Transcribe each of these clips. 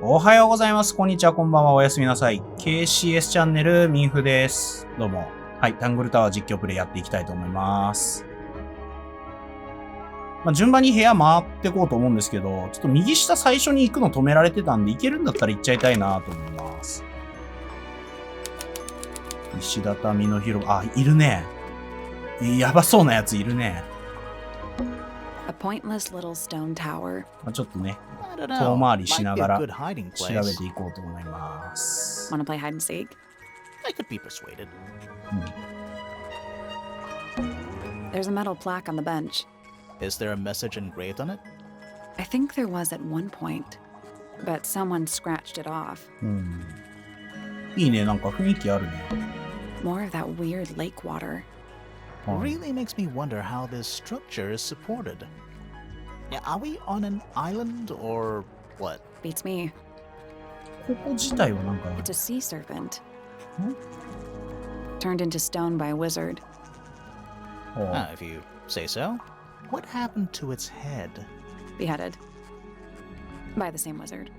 おはようございます。こんにちは。こんばんは。おやすみなさい。KCS チャンネル、みんふです。どうも。はい。タングルタワー実況プレイやっていきたいと思います。順番に部屋回っていこうと思うんですけど、ちょっと右下最初に行くの止められてたんで、行けるんだったら行っちゃいたいなと思います。石畳の広場、あ、いるね。やばそうなやついるね。A pointless little stone tower. ちょっとね、遠回りしながら調べていこうと思います。Wanna play hide and seek? I could be persuaded. There's a metal plaque on the bench. Is there a message engraved on it? I think there was at one point, but someone scratched it off. いいね、なんか雰囲気あるね。More of that weird lake water. Really makes me wonder how this structure is supported. Yeah, are we on an island or what? Beats me. ここ自体はなんか It's a sea serpent. Turned into stone by a wizard. If you say so. What happened to its head? Beheaded. By the same wizard.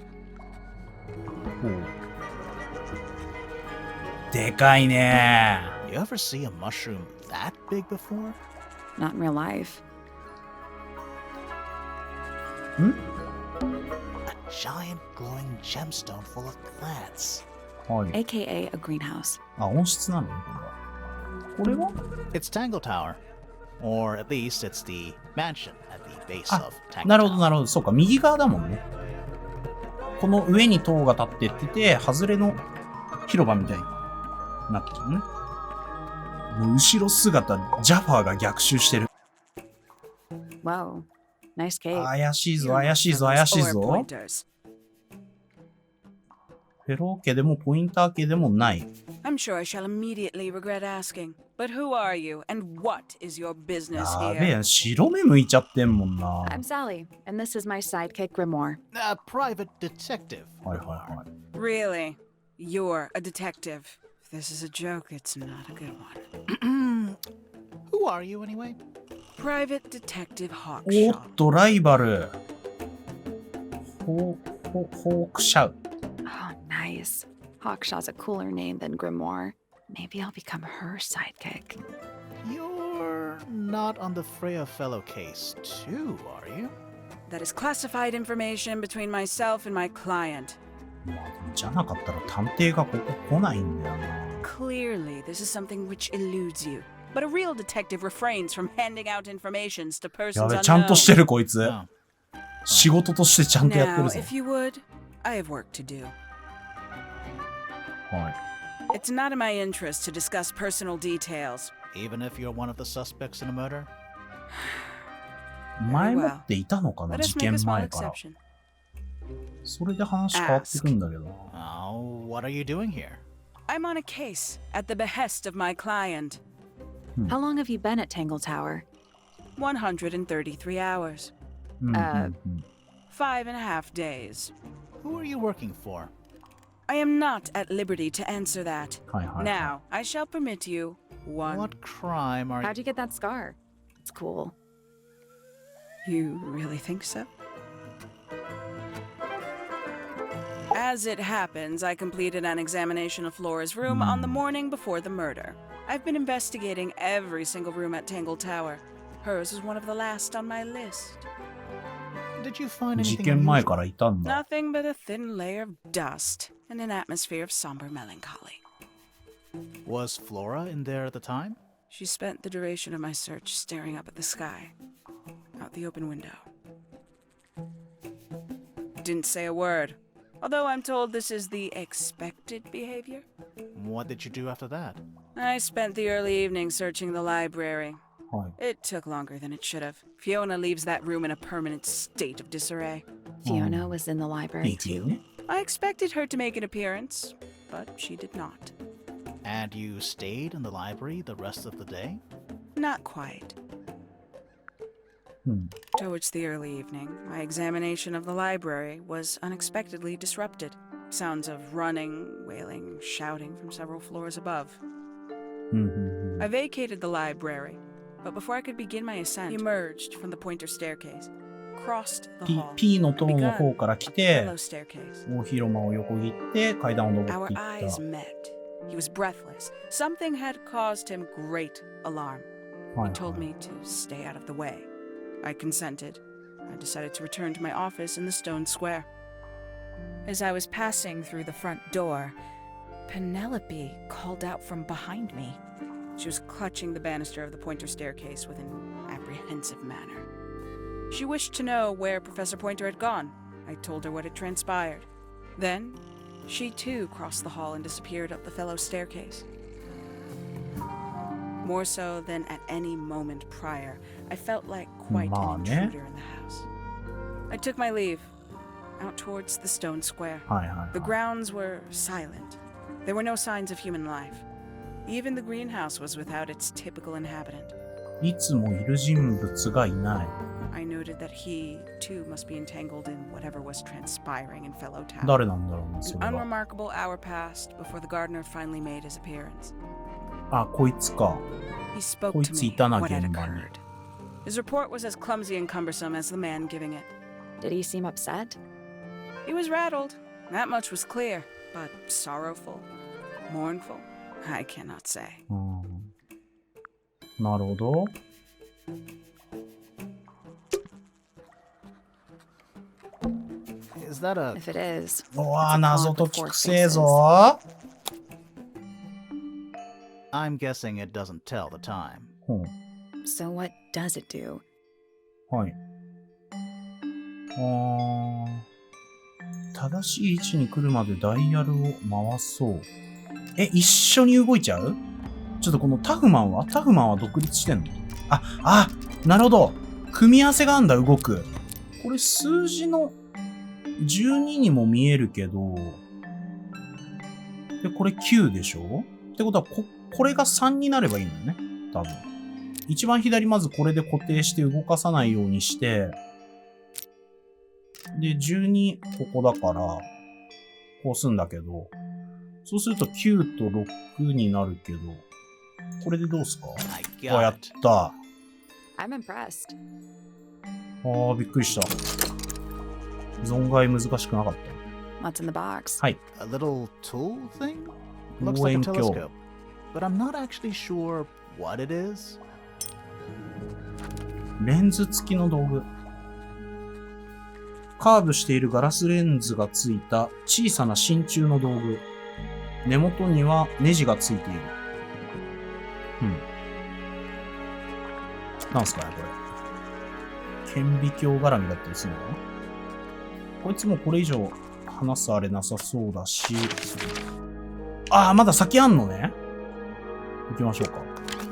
でかいね。 You ever see a mushroom that big before? Not in real life. A giant glowing gemstone full of plants. AKA a greenhouse. あ、温室なのね、これは It's Tangle Tower. Or at least it's the mansion at the base of Tangle Tower. なるほど、なるほど。そうか、右側だもんね。この上に塔が立ってて、外れの広場みたいになってるね。もう後ろ姿、ジャファーが逆襲してる。Wow. Nice cave. 怪しいぞ、怪しいぞ、怪しいぞ。フェロー家でもポインター家でもない。I'm sure I shall immediately regret asking. But who are you and what is your business here? やべえ、白目向いちゃってんもんな。I'm Sally, and this is my sidekick Grimoire. A private detective. はいはいはい。 Really? You're a detective. If this is a joke, it's not a good one. Who are you anyway? Private Detective おっ Hawkshaw. と、ライバル。ホークシャウ。 Oh, nice. Hawkshaw's a cooler name than Grimoire. Maybe I'll become her sidekick. You're not on the Freya fellow case too, are you? That is classified information between myself and my client. じゃなかったら探偵がここ来ないんだよな。 Clearly, this is something which eludes you. But a real detective refrains from handing out informations to や persons べ、ちゃんとして unknown. るこいつ。 Oh. 仕事としてちゃんとやって Now, るぞ。 if you would, I have work to do. はい。 It's not in my interest to discuss personal details. Even if you're one of the suspects in a murder? 前もっていたのかな、 Let 事 us make a 件 small 前から。 exception. それで話変わってくんだけどな。 Oh, what are you doing here? I'm on a case at the behest of my client. How long have you been at Tangle Tower? 133 hours. うんうんうん 5.5 days. Who are you working for? I am not at liberty to answer that. はいはいはい。 Now, I shall permit you one. What crime are How'd you get that scar? It's cool. You really think so? As it happens, I completed an examination of Flora's room on the morning before the murder. I've been investigating every single room at Tangle Tower. Hers is one of the last on my list. Did you find 事 anything 件前 unusual? からいたんだ。 Nothing but a thin layer of dust and an atmosphere of somber melancholy. Was Flora in there at the time? She spent the duration of my search staring up at the sky, out the open window. Didn't say a word, although I'm told this is the expected behavior. What did you do after that? I spent the early evening searching the library. はい It took longer than it should have. Fiona leaves that room in a permanent state of disarray. Fiona was in the い library いけど too. ね。 I expected her to make an appearance, but she did not. And you stayed in the library the rest of the day? Not quite. うん。 Towards the early evening, my examination of the library was unexpectedly disrupted. Sounds of running, wailing, shouting from several floors above. うんうんうん I vacated the library, but before I could begin my ascent, he emerged from the pointer staircase, crossed the hall P の塔 and の begun 方から来 up the て fellow staircase. 大広間を横切って階段を登って Our いっ eyes た。 met. He was breathless. Something had caused him great alarm. は He い told はい me to stay out of the way. I consented. I decided to return to my office in the stone square. As I was passing through the front door, Penelope called out from behind me. She was clutching the banister of the pointer staircase with an apprehensive manner. She wished to know where Professor Pointer had gone. I told her what had transpired. Then, she too crossed the hall and disappeared up the fellow staircase. More so than at any moment prior, I felt like quite an intruder in the house. I took my leave, out towards the stone square. はいはい The は grounds were silent. There were no signs of human life. Even the greenhouse was without its typical inhabitant. い。いつもいる人物がいない。 I noted that he, too, must be entangled in whatever was transpiring in Fellow Tower. 誰なんだろうな、そ An れは。 unremarkable hour passed before the gardener finally made his appearance. あ、こいつか。 He spoke こい to つ me いたな、 what had 現場に。 occurred. His report was as clumsy and cumbersome as the man giving it. Did he seem upset? He was rattled. That much was clear. But sorrowful, mournful, I cannot say. うん。なるほど。 Is that a... If it is, うわぁ、謎解きくせえぞ。 I'm guessing it doesn't tell the time. ほう。 so what does it do? はい。正しい位置に来るまでダイヤルを回そう。一緒に動いちゃう？ちょっとこのタフマンは独立してんの？なるほど。組み合わせがあんだ、動く。これ数字の12にも見えるけど、で、これ9でしょ？ってことはこれが3になればいいのよね。多分。一番左まずこれで固定して動かさないようにして、で、12ここだから、こうすんだけど、そうすると9と6になるけど、これでどうすか？ I や got っ it. た。 I'm impressed. びっくりした。存外難しくなかっ What's in the box? た。はい。 A little tool thing? Looks like a 望遠鏡。 telescope. But I'm not actually sure what it is. レンズ付きの道具。カーブしているガラスレンズがついた小さな真鍮の道具。根元にはネジがついている。なんすかね、これ。顕微鏡絡みだったりするのかな？こいつもこれ以上話すあれなさそうだし。まだ先あんのね。行きましょうか。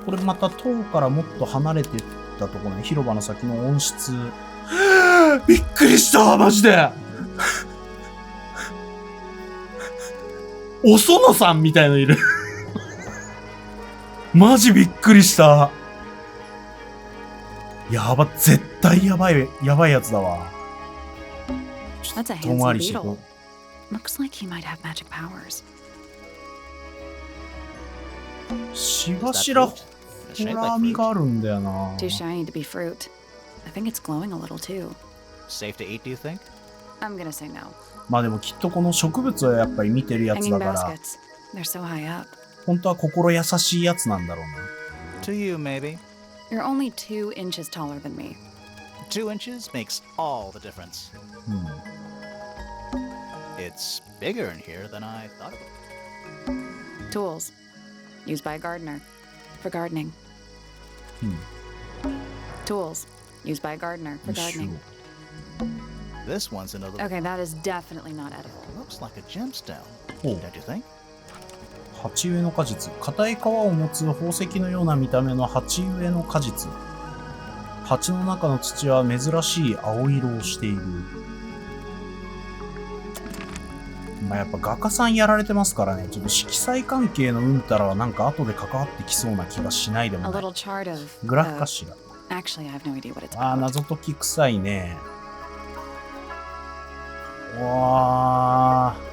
これまた塔からもっと離れてったところね。広場の先の温室。びっくりしたマジでお園さんみたいのいるマジびっくりした。やば、絶対やばいやつだわ。 That's a 遠回 handsome りしてこ beetle. Looks like he might have magic powers. う。しばしらホ The shape ラ like ー味 fruit. があるんだよな。 Too shiny to be fruit. I think it's glowing a little too. Safe to eat, do you think? I'm gonna say no. まあでもきっとこの植物をやっぱり見てるやつ Hanging だから、 baskets. They're so high up. 本当は心優しいやつなんだろうな。 To you, maybe. You're only 2 inches taller than me. 2 inches makes all the difference. うん。 It's bigger in here than I thought it would. Tools. Used by a gardener. For gardening. うん。 Tools. Used by a gardener. For 一緒。 gardening. This one's in a little... Okay, that is definitely not edible. Looks like a gemstone. Oh. Don't you think? 鉢植えの果実。硬い皮を持つ宝石のような見た目の鉢植えの果実。鉢の中の土は珍しい青色をしている。まあやっぱ画家さんやられてますからね。ちょっと色彩関係のうんたらはなんか後で関わってきそうな気がしないで A もない。 little chart of. グラフかしら。 Actually, I have no idea what it's ああ、 about. 謎解き臭いね。わー。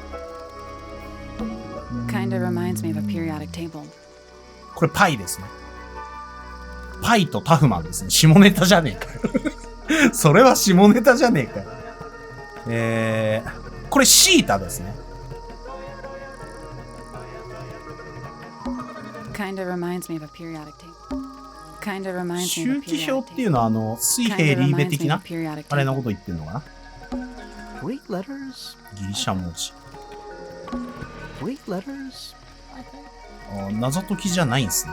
Kinda reminds me of a periodic table. これパイですね。パイとタフマンですね。下ネタじゃねえかよ。それは下ネタじゃねえかよ。これシータですね。Kinda reminds me of a periodic table. Kinda reminds me 周 of a 期 periodic 表っていう table. のは水平リーベ的な periodic あれの table. こと言ってんのかな。 Greek letters? ギリシャ文字。Greek letters? 謎解きじゃないんす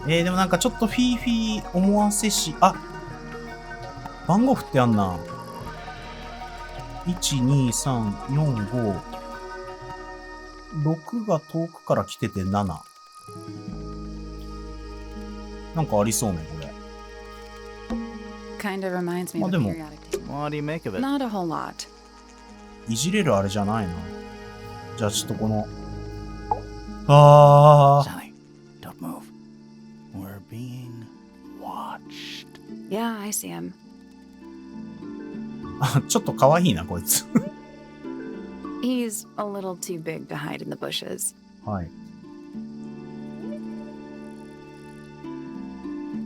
ね。でもなんかちょっとフィーフィー思わせし、番号振ってあんな。1、2、3、4、5。6が遠くから来てて7。なんかありそうね、これ。Kinda reminds me まあ of で a も、 periodic table. What do you make of it? Not a whole lot. いじれるあれじゃないな。じゃあちょっとこの、Sally, don't move. We're being watched. Yeah, I see him. ちょっと可愛いな、こいつ。He's a little too big to hide in the bushes. はい。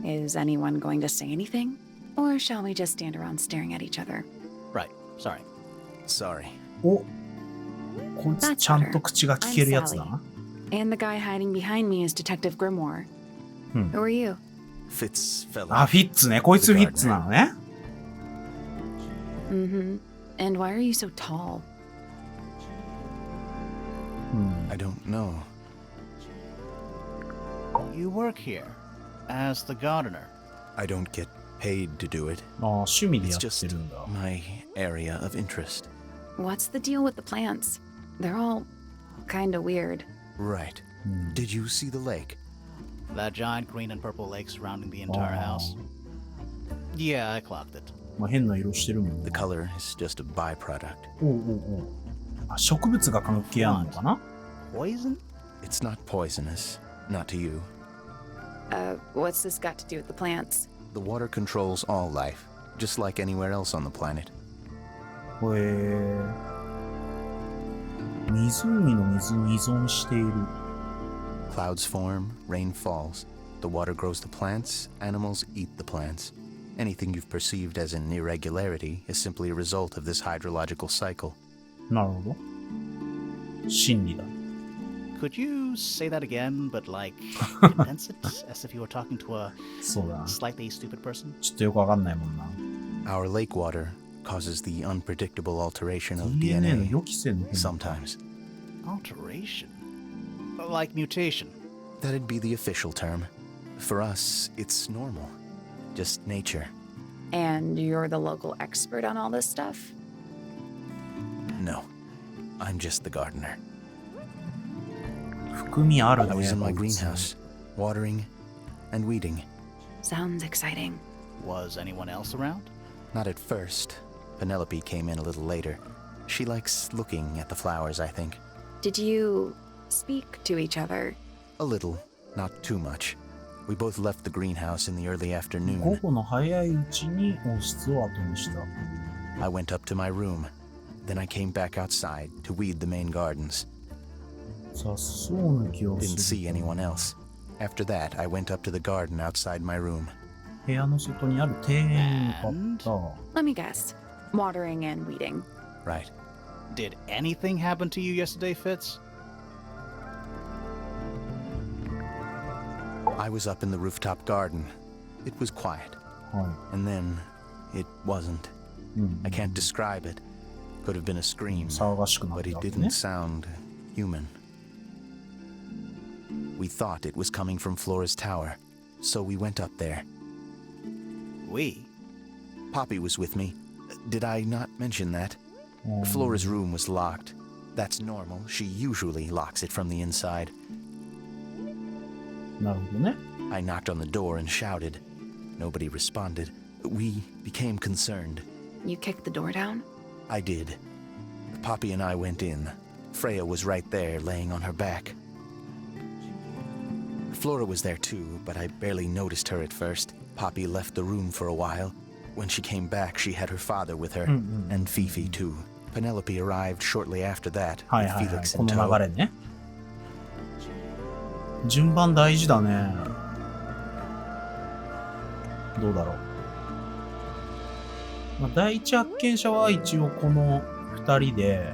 Is anyone going to say anything? Or shall we just stand around staring at each other? Right, sorry. Sorry. お、こいつちゃんと口が聞けるやつだな。 And the guy hiding behind me is Detective Grimoire. Who are you? Fitz fella. あ、フィッツね。こいつフィッツなのね。Mm-hmm. And why are you so tall? I don't know. You work here as the gardener. I don't get paid to do it. 趣味でや It's って just るんだ。 my area of interest. What's the deal with the plants? They're all kinda weird. Right. Did you see the lake? That giant green and purple lake surrounding the entire house. Yeah, I clocked it. まあ、変な色してるもん The ね。 color is just a byproduct. おうおうおう。あ、植物が関係あるのかな。 Poison? It's not poisonous. Not to you. What's this got to do with the plants? The water controls all life, just like anywhere else on the planet. 湖の水に依存している。 Clouds form, rain falls. The water grows the plants, animals eat the plants. Anything you've perceived as an irregularity is simply a result of this hydrological cycle. なるほど。真理だ。 Could you say that again, but like condense it as if you were talking to a そうだな。 slightly stupid person? ちょっとよくわかんないもんな。 Our lake water causes the unpredictable alteration of DNA の DNA 予期せぬ変化。 sometimes. Alteration? Like mutation? That'd be the official term. For us, it's normal. Just nature. And you're the local expert on all this stuff? No. I'm just the gardener. 含みある I ね。 was in my こいつ greenhouse, watering and weeding. Sounds exciting. Was anyone else around? Not at first. Penelope came in a little later. She likes looking at the flowers, I think. Did you speak to each other? A little, not too much. We both left the greenhouse in the early 午 afternoon. 後の早いうちに温室を後にした。 I went up to my room. Then I came back outside to weed the main gardens. 雑草抜きを Didn't す see る。 anyone else. After that, I went up to the garden outside my room. 部屋の外にある庭園に向かっ Let me guess. Watering and weeding. Right. Did anything happen to you yesterday, Fitz? I was up in the rooftop garden. It was quiet. た。は And then, it wasn't. い。うん。 I can't describe it. Could have been a scream, 騒がしくなっ but た it わけね didn't。sound human. We thought it was coming from Flora's tower, so we went up there. We? Poppy was with me. Did I not mention that? うん Flora's room was locked. That's normal. She usually locks it from the inside. なるほどね。 I knocked on the door and shouted. Nobody responded. We became concerned. You kicked the door down? I did. Poppy and I went in. Freya was right there, laying on her back. Flora was there too, but I barely noticed her at first. Poppy left the room for a while. When she came back, she had her father with her, and Fifi too. Penelope arrived shortly after that, はい with はいはい。 Felix こ in の tow. 流れね。順番大事だね。どうだろう。まあ、第一発見者は一応この二人で、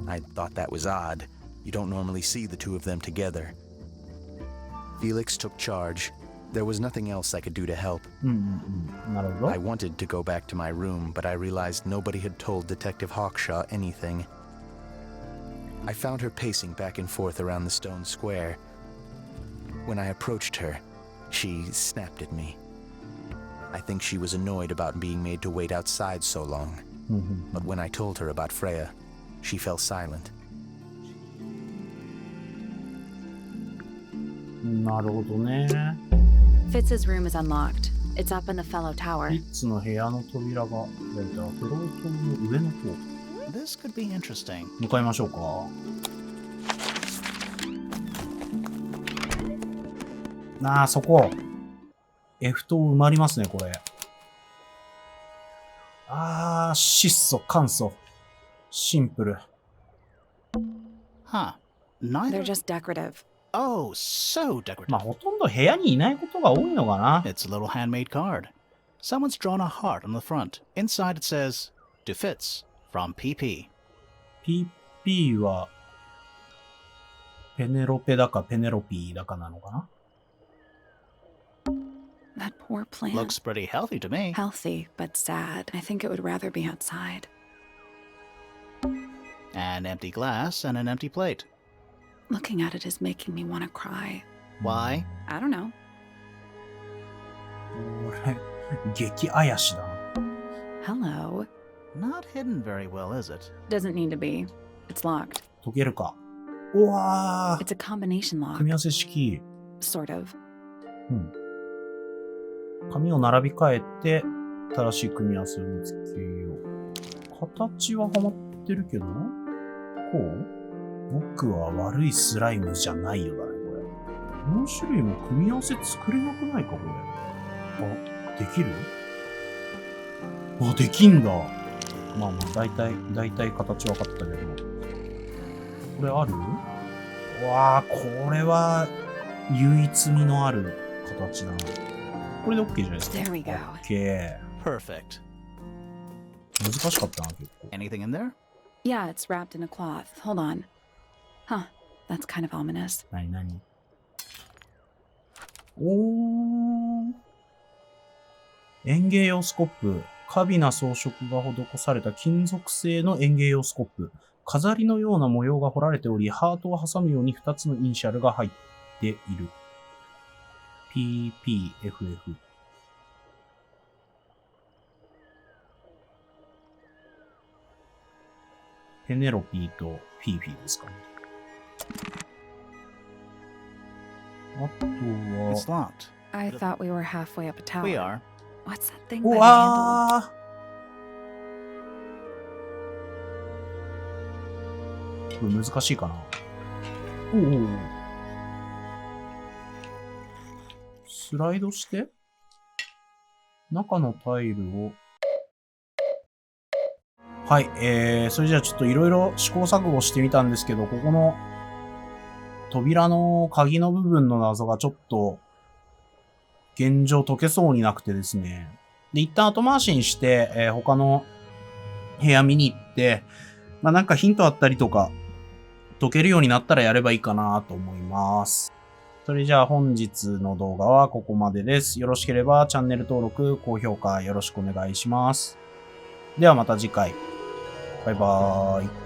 I thought that was odd. You don't normally see the two of them together. Felix took charge. There was nothing else I could do to help. なるほど。 I wanted to go back to my room, but I realized nobody had told Detective Hawkshaw anything. I found her pacing back and forth around the stone square. When I approached her, she snapped at me. I think she was annoyed about being made to wait outside so long. But when I told her about Freya, she fell silent. なるほどね。 Fitz's room is unlocked. It's up in the fellow フ tower. ィッツの部屋の扉が開いたフロートの上の方。 This could be interesting. 向かいましょうか。なあ、そこ。F 棟埋まりますね、これ。あー、質素、簡素。シンプル。 Huh. They're Neither. just decorative. Oh, so まあ、 decorative. ほとんど部屋にいないことが多いのかな。 It's a little handmade card. Someone's drawn a heart on the front. Inside it says, To Fitz, from PP. PP は、ペネロペだかペネロピーだかなのかな。 That poor plant. Looks pretty healthy to me. Healthy, but sad. I think it would rather be outside. An empty glass and an empty plate. Looking at it is making me want to cry. Why? I don't know. これ、激怪しだな。 Hello. Not hidden very well, is it? Doesn't need to be. It's locked. 解けるか。うわ It's a combination ー。 lock. 組み合わせ式。 Sort of. 紙を並び替えて、正しい組み合わせを見つけよう。形ははまってるけど、こう？僕は悪いスライムじゃないよだね、これ。この種類も組み合わせ作れなくないか、これ。あ、できる？あ、できんだ。まあまあ、大体形分かったけど。これある？うわあ、これは、唯一味のある形だな。これで OK じゃないですか。 There we go. OK。 Perfect. 難しかったな、結構。 Anything in there? Yeah, it's wrapped in a cloth. Hold on. Huh. That's kind of ominous. なになに？おー。園芸用スコップ。華美な装飾が施された金属製の園芸用スコップ。飾りのような模様が彫られており、ハートを挟むように2つのイニシャルが入っている。PPFF。ペネロピーとフィーフィーですかね。あと It's は、 locked. I thought we were halfway up a tower. We are. What's that thing う by the handle? わー。これ難しいかな。おお。スライドして、中のタイルを、はい、それじゃあちょっといろいろ試行錯誤してみたんですけど、ここの扉の鍵の部分の謎がちょっと現状解けそうになくてですね。で、一旦後回しにして、他の部屋見に行って、まあなんかヒントあったりとか、解けるようになったらやればいいかなと思います。それじゃあ本日の動画はここまでです。よろしければチャンネル登録、高評価よろしくお願いします。ではまた次回。バイバーイ。